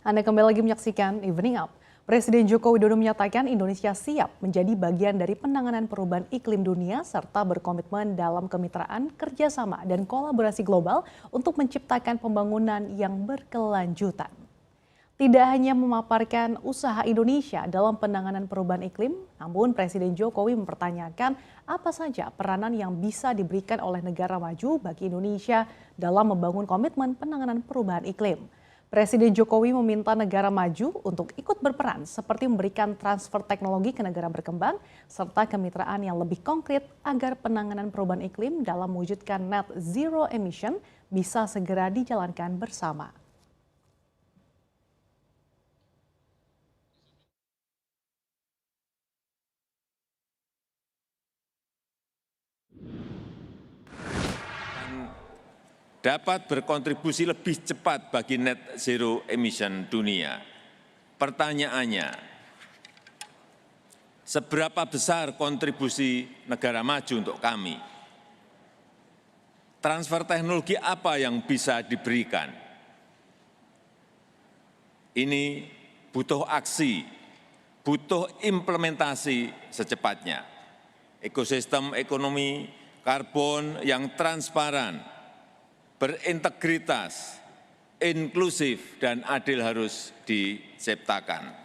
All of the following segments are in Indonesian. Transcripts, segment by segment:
Anda kembali lagi menyaksikan Evening Up. Presiden Joko Widodo menyatakan Indonesia siap menjadi bagian dari penanganan perubahan iklim dunia serta berkomitmen dalam kemitraan, kerjasama, dan kolaborasi global untuk menciptakan pembangunan yang berkelanjutan. Tidak hanya memaparkan usaha Indonesia dalam penanganan perubahan iklim, namun Presiden Jokowi mempertanyakan apa saja peranan yang bisa diberikan oleh negara maju bagi Indonesia dalam membangun komitmen penanganan perubahan iklim. Presiden Jokowi meminta negara maju untuk ikut berperan seperti memberikan transfer teknologi ke negara berkembang serta kemitraan yang lebih konkret agar penanganan perubahan iklim dalam mewujudkan net zero emission bisa segera dijalankan bersama. Dapat berkontribusi lebih cepat bagi net zero emission dunia. Pertanyaannya, seberapa besar kontribusi negara maju untuk kami? Transfer teknologi apa yang bisa diberikan? Ini butuh aksi, butuh implementasi secepatnya. Ekosistem ekonomi karbon yang transparan, berintegritas, inklusif, dan adil harus diciptakan.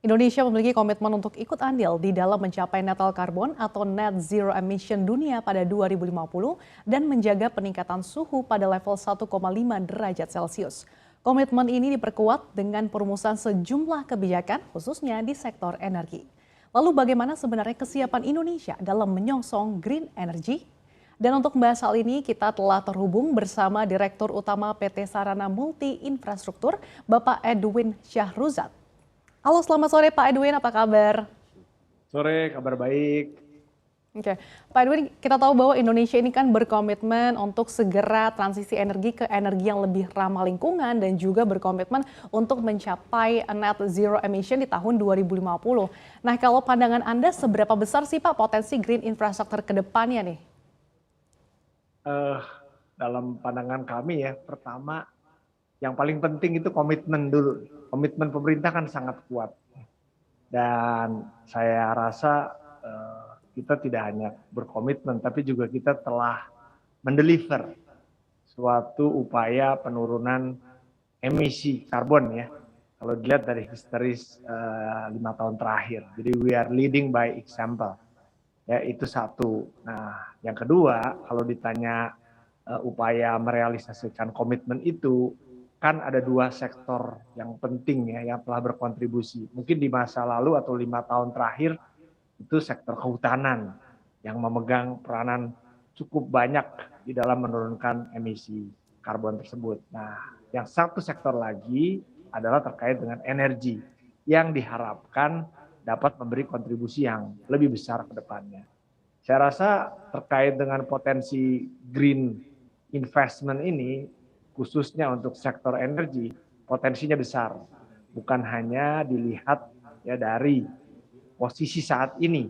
Indonesia memiliki komitmen untuk ikut andil di dalam mencapai netal karbon atau net zero emission dunia pada 2050 dan menjaga peningkatan suhu pada level 1,5 derajat Celcius. Komitmen ini diperkuat dengan perumusan sejumlah kebijakan khususnya di sektor energi. Lalu bagaimana sebenarnya kesiapan Indonesia dalam menyongsong green energy? Dan untuk membahas hal ini kita telah terhubung bersama Direktur Utama PT Sarana Multi Infrastruktur, Bapak Edwin Syahruzad. Halo, selamat sore Pak Edwin, apa kabar? Sore, kabar baik. Oke, Pak Edwin, kita tahu bahwa Indonesia ini kan berkomitmen untuk segera transisi energi ke energi yang lebih ramah lingkungan dan juga berkomitmen untuk mencapai net zero emission di tahun 2050. Nah, kalau pandangan Anda seberapa besar sih Pak potensi green infrastructure ke depannya nih? Dalam pandangan kami ya, pertama yang paling penting itu komitmen dulu. Komitmen pemerintah kan sangat kuat. Dan saya rasa kita tidak hanya berkomitmen, tapi juga kita telah mendeliver suatu upaya penurunan emisi karbon ya. Kalau dilihat dari historis 5 tahun terakhir. Jadi we are leading by example. Ya, itu satu. Nah, yang kedua, kalau ditanya upaya merealisasikan komitmen itu, kan ada dua sektor yang penting ya yang telah berkontribusi. Mungkin di masa lalu atau 5 tahun terakhir itu sektor kehutanan yang memegang peranan cukup banyak di dalam menurunkan emisi karbon tersebut. Nah, yang satu sektor lagi adalah terkait dengan energi yang diharapkan dapat memberi kontribusi yang lebih besar ke depannya. Saya rasa terkait dengan potensi green investment ini, khususnya untuk sektor energi, potensinya besar. Bukan hanya dilihat ya dari posisi saat ini,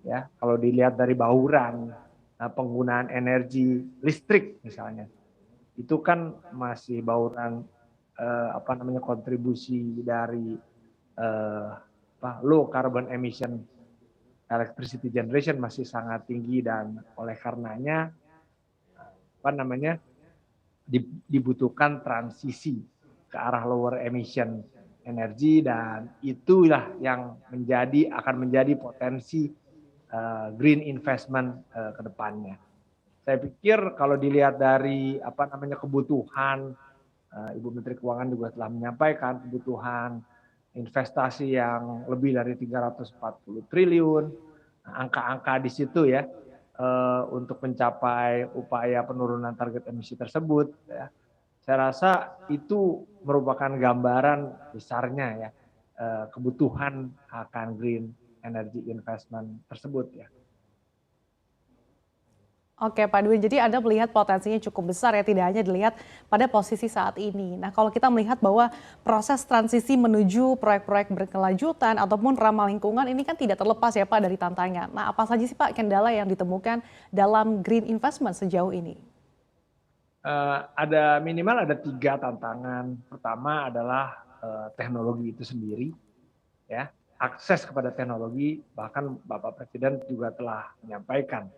ya kalau dilihat dari bauran, penggunaan energi listrik misalnya, itu kan masih bauran kontribusi dari low carbon emission electricity generation masih sangat tinggi dan oleh karenanya dibutuhkan transisi ke arah lower emission energi dan itulah yang akan menjadi potensi green investment ke depannya. Saya pikir kalau dilihat dari kebutuhan, Ibu Menteri Keuangan juga telah menyampaikan kebutuhan investasi yang lebih dari 340 triliun, angka-angka di situ ya, untuk mencapai upaya penurunan target emisi tersebut ya. Saya rasa itu merupakan gambaran besarnya ya kebutuhan akan green energy investment tersebut ya. Oke Pak Dwi, jadi Anda melihat potensinya cukup besar ya, tidak hanya dilihat pada posisi saat ini. Nah kalau kita melihat bahwa proses transisi menuju proyek-proyek berkelanjutan ataupun ramah lingkungan ini kan tidak terlepas ya Pak dari tantangan. Nah apa saja sih Pak kendala yang ditemukan dalam green investment sejauh ini? Ada minimal ada 3 tantangan. Pertama adalah teknologi itu sendiri, ya, akses kepada teknologi. Bahkan Bapak Presiden juga telah menyampaikan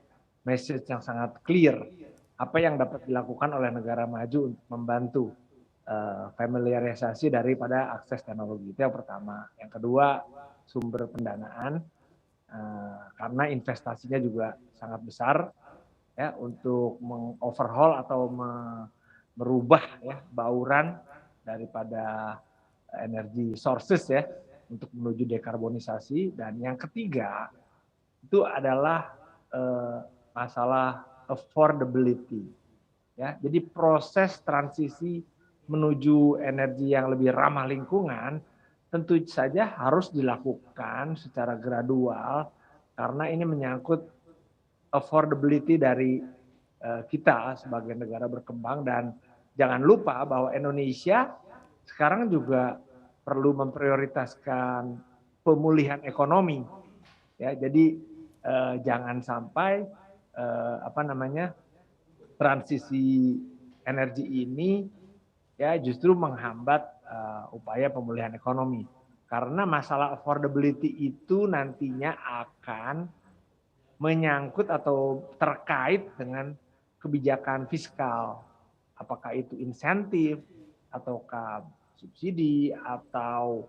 message yang sangat clear apa yang dapat dilakukan oleh negara maju untuk membantu familiarisasi daripada akses teknologi. Itu yang pertama. Yang kedua, sumber pendanaan, karena investasinya juga sangat besar ya untuk mengoverhaul atau merubah ya bauran daripada energi sources ya untuk menuju dekarbonisasi. Dan yang ketiga itu adalah masalah affordability ya. Jadi proses transisi menuju energi yang lebih ramah lingkungan tentu saja harus dilakukan secara gradual karena ini menyangkut affordability dari kita sebagai negara berkembang. Dan jangan lupa bahwa Indonesia sekarang juga perlu memprioritaskan pemulihan ekonomi ya. Jadi jangan sampai transisi energi ini ya justru menghambat upaya pemulihan ekonomi. Karena masalah affordability itu nantinya akan menyangkut atau terkait dengan kebijakan fiskal. Apakah itu insentif, ataukah subsidi, atau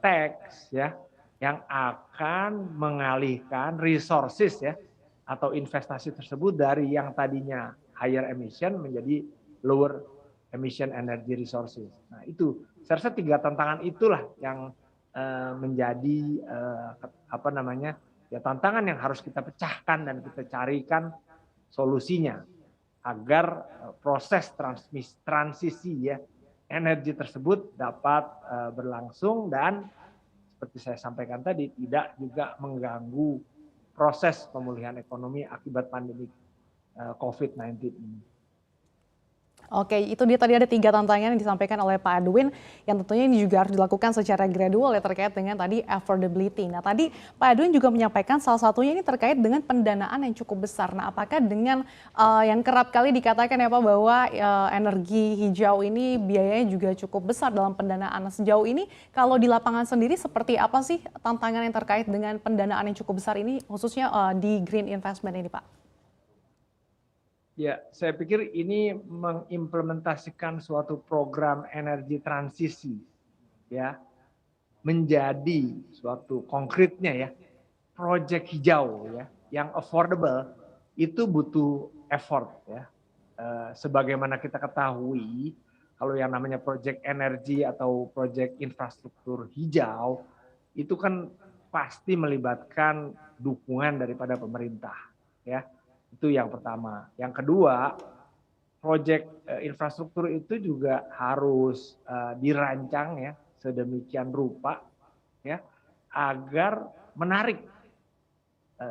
tax ya, yang akan mengalihkan resources ya, atau investasi tersebut dari yang tadinya higher emission menjadi lower emission energy resources. Nah itu, saya rasa 3 tantangan itulah yang menjadi tantangan yang harus kita pecahkan dan kita carikan solusinya agar proses transisi ya energi tersebut dapat berlangsung dan seperti saya sampaikan tadi tidak juga mengganggu proses pemulihan ekonomi akibat pandemi COVID-19 ini. Oke, itu dia tadi ada 3 tantangan yang disampaikan oleh Pak Edwin, yang tentunya ini juga harus dilakukan secara gradual ya terkait dengan tadi affordability. Nah tadi Pak Edwin juga menyampaikan salah satunya ini terkait dengan pendanaan yang cukup besar. Nah apakah dengan yang kerap kali dikatakan ya Pak bahwa energi hijau ini biayanya juga cukup besar dalam pendanaan. Nah, sejauh ini kalau di lapangan sendiri seperti apa sih tantangan yang terkait dengan pendanaan yang cukup besar ini khususnya di green investment ini Pak? Ya, saya pikir ini mengimplementasikan suatu program energi transisi ya menjadi suatu konkretnya ya proyek hijau ya yang affordable itu butuh effort ya. Sebagaimana kita ketahui kalau yang namanya proyek energi atau proyek infrastruktur hijau itu kan pasti melibatkan dukungan daripada pemerintah ya. Itu yang pertama. Yang kedua, proyek infrastruktur itu juga harus dirancang ya sedemikian rupa ya agar menarik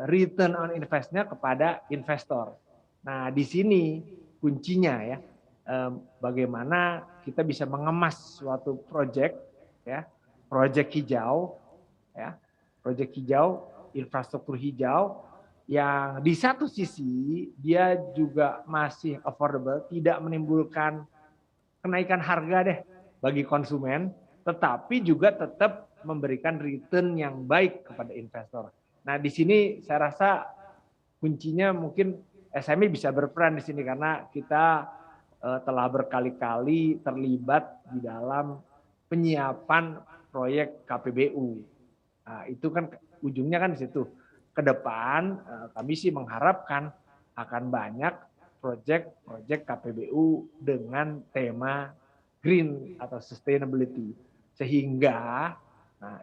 return on investnya kepada investor. Nah, di sini kuncinya ya bagaimana kita bisa mengemas suatu proyek ya, proyek hijau ya, proyek hijau, infrastruktur hijau yang di satu sisi dia juga masih affordable, tidak menimbulkan kenaikan harga deh bagi konsumen, tetapi juga tetap memberikan return yang baik kepada investor. Nah, di sini saya rasa kuncinya mungkin SME bisa berperan di sini karena kita telah berkali-kali terlibat di dalam penyiapan proyek KPBU. Nah, itu kan ujungnya kan di situ. Ke depan kami sih mengharapkan akan banyak proyek-proyek KPBU dengan tema green atau sustainability sehingga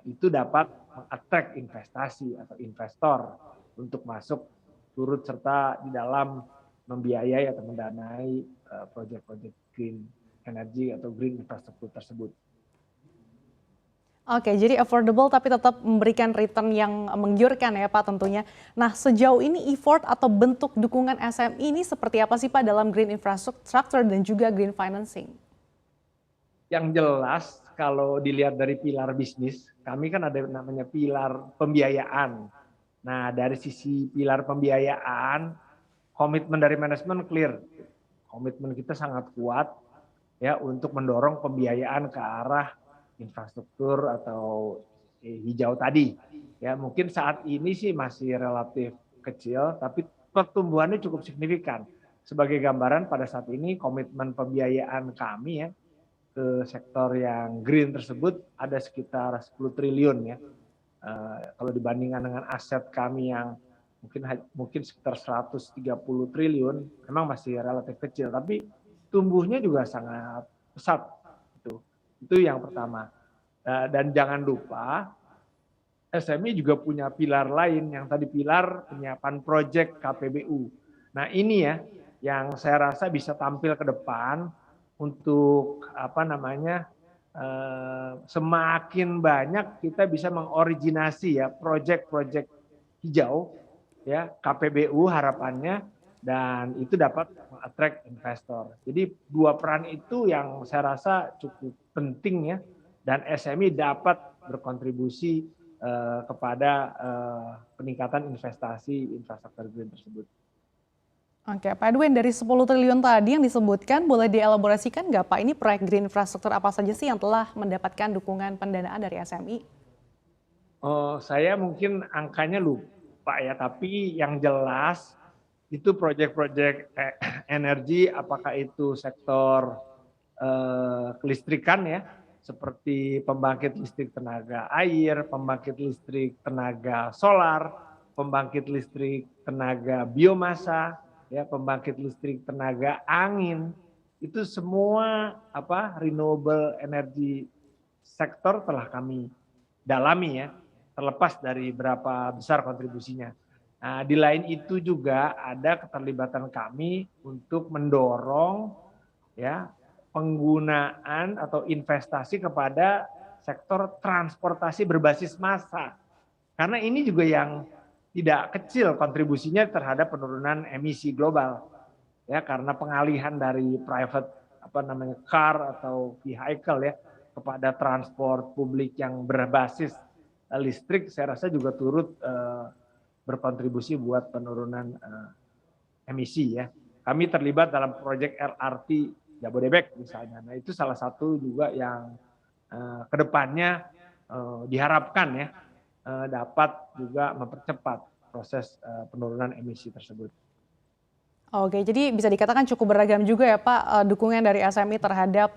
itu dapat meng-attract investasi atau investor untuk masuk turut serta di dalam membiayai atau mendanai proyek-proyek green energy atau green infrastruktur tersebut. Oke, jadi affordable tapi tetap memberikan return yang menggiurkan ya Pak tentunya. Nah, sejauh ini effort atau bentuk dukungan SME ini seperti apa sih Pak dalam green infrastructure dan juga green financing? Yang jelas kalau dilihat dari pilar bisnis, kami kan ada namanya pilar pembiayaan. Nah, dari sisi pilar pembiayaan, komitmen dari manajemen clear. Komitmen kita sangat kuat ya untuk mendorong pembiayaan ke arah infrastruktur atau hijau tadi. Ya, mungkin saat ini sih masih relatif kecil, tapi pertumbuhannya cukup signifikan. Sebagai gambaran pada saat ini komitmen pembiayaan kami ya ke sektor yang green tersebut ada sekitar 10 triliun ya. Kalau dibandingkan dengan aset kami yang mungkin sekitar 130 triliun, memang masih relatif kecil, tapi tumbuhnya juga sangat pesat. Itu yang pertama. Dan jangan lupa SME juga punya pilar lain, yang tadi pilar penyiapan proyek KPBU. Nah ini ya yang saya rasa bisa tampil ke depan untuk semakin banyak kita bisa mengoriginasi ya proyek-proyek hijau ya KPBU harapannya, dan itu dapat meng-attract investor. Jadi dua peran itu yang saya rasa cukup penting ya, dan SME dapat berkontribusi kepada peningkatan investasi infrastruktur green tersebut. Oke, Pak Edwin, dari 10 triliun tadi yang disebutkan, boleh dielaborasikan nggak Pak, ini proyek green infrastruktur apa saja sih yang telah mendapatkan dukungan pendanaan dari SMI? Saya mungkin angkanya lupa ya, tapi yang jelas itu proyek-proyek energi, apakah itu sektor kelistrikan ya, seperti pembangkit listrik tenaga air, pembangkit listrik tenaga solar, pembangkit listrik tenaga biomasa, ya pembangkit listrik tenaga angin, itu semua renewable energy sektor telah kami dalami ya, terlepas dari berapa besar kontribusinya. Nah, di lain itu juga ada keterlibatan kami untuk mendorong ya penggunaan atau investasi kepada sektor transportasi berbasis massa. Karena ini juga yang tidak kecil kontribusinya terhadap penurunan emisi global. Ya, karena pengalihan dari private car atau vehicle ya kepada transport publik yang berbasis listrik, saya rasa juga turut berkontribusi buat penurunan emisi ya. Kami terlibat dalam proyek LRT Jabodebek misalnya. Nah, itu salah satu juga yang kedepannya diharapkan ya dapat juga mempercepat proses penurunan emisi tersebut. Oke, jadi bisa dikatakan cukup beragam juga ya Pak dukungan dari SMI terhadap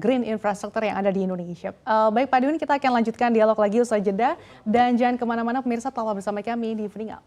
green infrastructure yang ada di Indonesia. Baik Pak Edwin, kita akan lanjutkan dialog lagi usai jeda dan jangan kemana-mana pemirsa, tetaplah bersama kami di Evening Up.